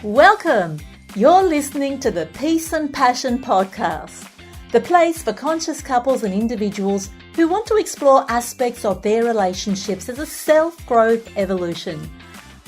Welcome! You're listening to the Peace and Passion podcast, the place for conscious couples and individuals who want to explore aspects of their relationships as a self-growth evolution.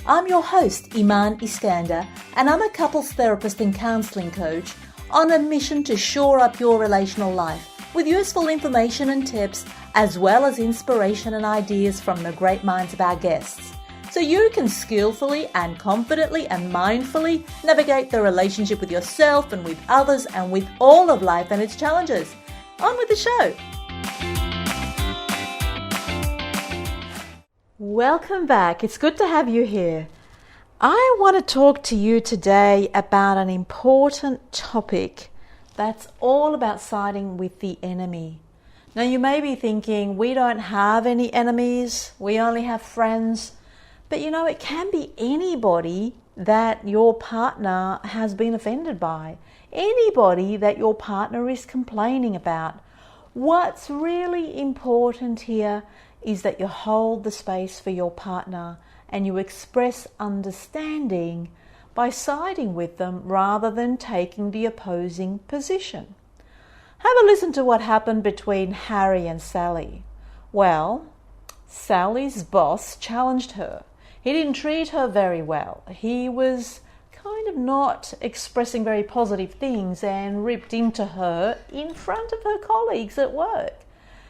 I'm your host, Iman Iskander, and I'm a couples therapist and counselling coach on a mission to shore up your relational life with useful information and tips, as well as inspiration and ideas from the great minds of our guests, so you can skillfully and confidently and mindfully navigate the relationship with yourself and with others and with all of life and its challenges. On with the show. Welcome back. It's good to have you here. I want to talk to you today about an important topic that's all about siding with the enemy. Now, you may be thinking, we don't have any enemies, we only have friends. But you know, it can be anybody that your partner has been offended by, anybody that your partner is complaining about. What's really important here is that you hold the space for your partner and you express understanding by siding with them rather than taking the opposing position. Have a listen to what happened between Harry and Sally. Well, Sally's boss challenged her. He didn't treat her very well. He was kind of not expressing very positive things and ripped into her in front of her colleagues at work.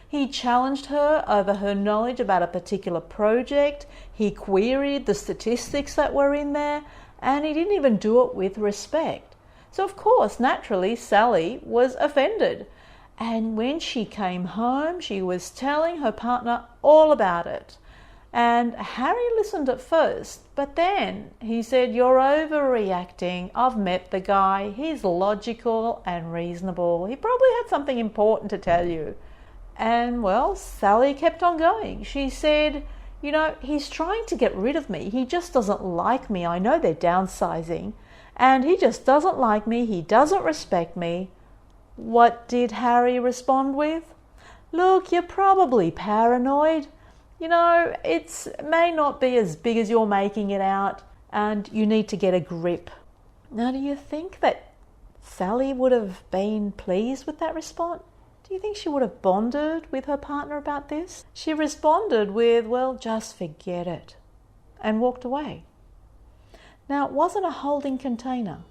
He challenged her over her knowledge about a particular project. He queried the statistics that were in there, and he didn't even do it with respect. So of course, naturally, Sally was offended. And when she came home, she was telling her partner all about it. And Harry listened at first, but then he said, "You're overreacting. I've met the guy. He's logical and reasonable. He probably had something important to tell you." And well, Sally kept on going. She said, "You know, he's trying to get rid of me. He just doesn't like me. I know they're downsizing, and he just doesn't like me. He doesn't respect me." What did Harry respond with? "Look, you're probably paranoid. You know, it may not be as big as you're making it out, and you need to get a grip." Now, do you think that Sally would have been pleased with that response? Do you think she would have bonded with her partner about this? She responded with, "Well, just forget it," and walked away. Now, it wasn't a holding container.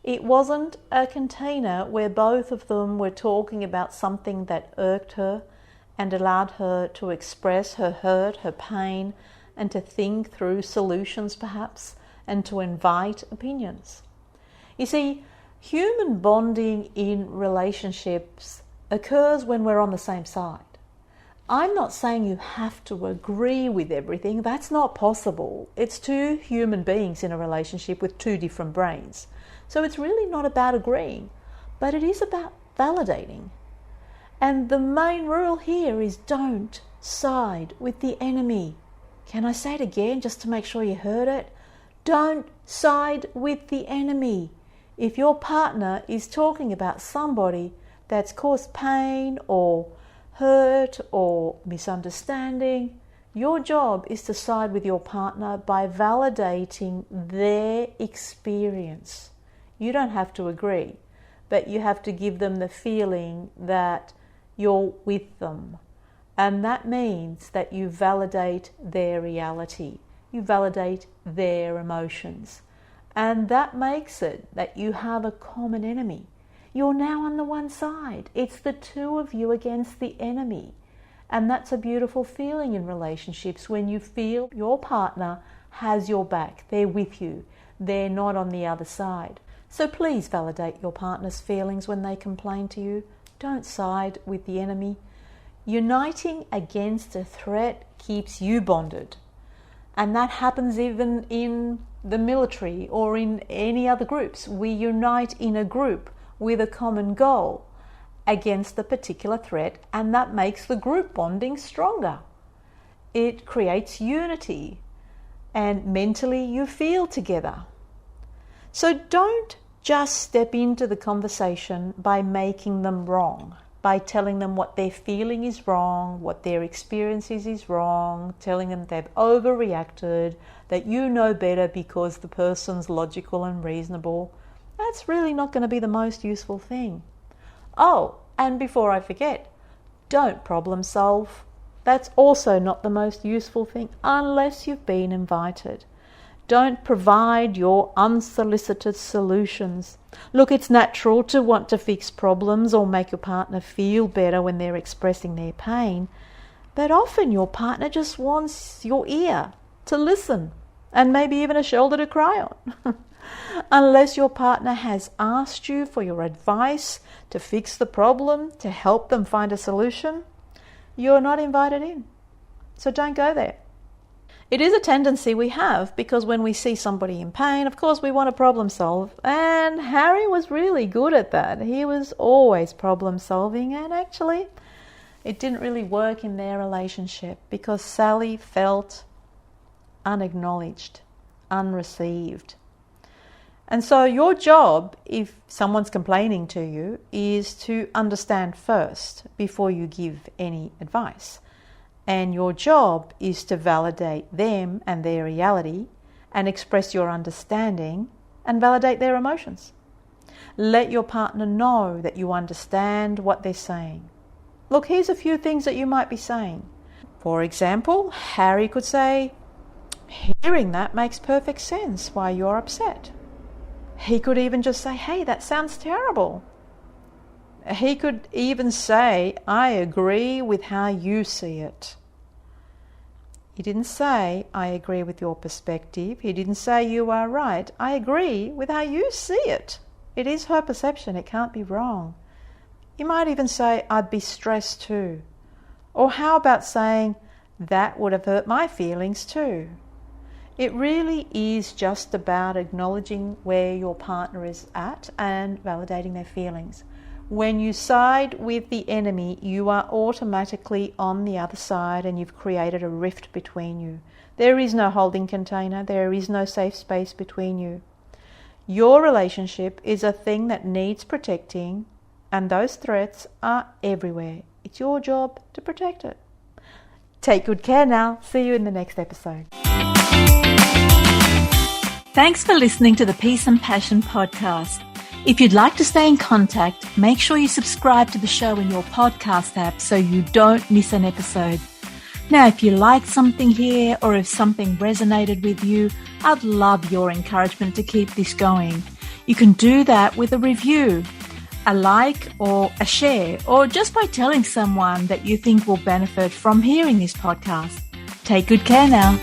It wasn't a container where both of them were talking about something that irked her and allowed her to express her hurt, her pain, and to think through solutions perhaps, and to invite opinions. You see, human bonding in relationships occurs when we're on the same side. I'm not saying you have to agree with everything. That's not possible. It's two human beings in a relationship with two different brains. So it's really not about agreeing, but it is about validating. And the main rule here is don't side with the enemy. Can I say it again just to make sure you heard it? Don't side with the enemy. If your partner is talking about somebody that's caused pain or hurt or misunderstanding, your job is to side with your partner by validating their experience. You don't have to agree, but you have to give them the feeling that you're with them. And that means that you validate their reality. You validate their emotions. And that makes it that you have a common enemy. You're now on the one side. It's the two of you against the enemy. And that's a beautiful feeling in relationships when you feel your partner has your back. They're with you. They're not on the other side. So please validate your partner's feelings when they complain to you. Don't side with the enemy. Uniting against a threat keeps you bonded. And that happens even in the military or in any other groups. We unite in a group with a common goal against a particular threat, and that makes the group bonding stronger. It creates unity, and mentally you feel together. So don't just step into the conversation by making them wrong, by telling them what they're feeling is wrong, what their experience is wrong, telling them they've overreacted, that you know better because the person's logical and reasonable, that's really not going to be the most useful thing. Oh, and before I forget, don't problem solve. That's also not the most useful thing unless you've been invited. Don't provide your unsolicited solutions. Look, it's natural to want to fix problems or make your partner feel better when they're expressing their pain, but often your partner just wants your ear to listen and maybe even a shoulder to cry on. Unless your partner has asked you for your advice to fix the problem, to help them find a solution, you're not invited in. So don't go there. It is a tendency we have because when we see somebody in pain, of course we want to problem solve, and Harry was really good at that. He was always problem solving, and actually it didn't really work in their relationship because Sally felt unacknowledged, unreceived. And so your job, if someone's complaining to you, is to understand first before you give any advice. And your job is to validate them and their reality and express your understanding and validate their emotions. Let your partner know that you understand what they're saying. Look, here's a few things that you might be saying. For example, Harry could say, "Hearing that makes perfect sense why you're upset." He could even just say, "Hey, that sounds terrible." He could even say, "I agree with how you see it." He didn't say, "I agree with your perspective." He didn't say, "You are right." "I agree with how you see it." It is her perception. It can't be wrong. You might even say, "I'd be stressed too." Or how about saying, "That would have hurt my feelings too." It really is just about acknowledging where your partner is at and validating their feelings. When you side with the enemy, you are automatically on the other side and you've created a rift between you. There is no holding container. There is no safe space between you. Your relationship is a thing that needs protecting, and those threats are everywhere. It's your job to protect it. Take good care now. See you in the next episode. Thanks for listening to the Peace and Passion podcast. If you'd like to stay in contact, make sure you subscribe to the show in your podcast app so you don't miss an episode. Now, if you liked something here or if something resonated with you, I'd love your encouragement to keep this going. You can do that with a review, a like or a share, or just by telling someone that you think will benefit from hearing this podcast. Take good care now.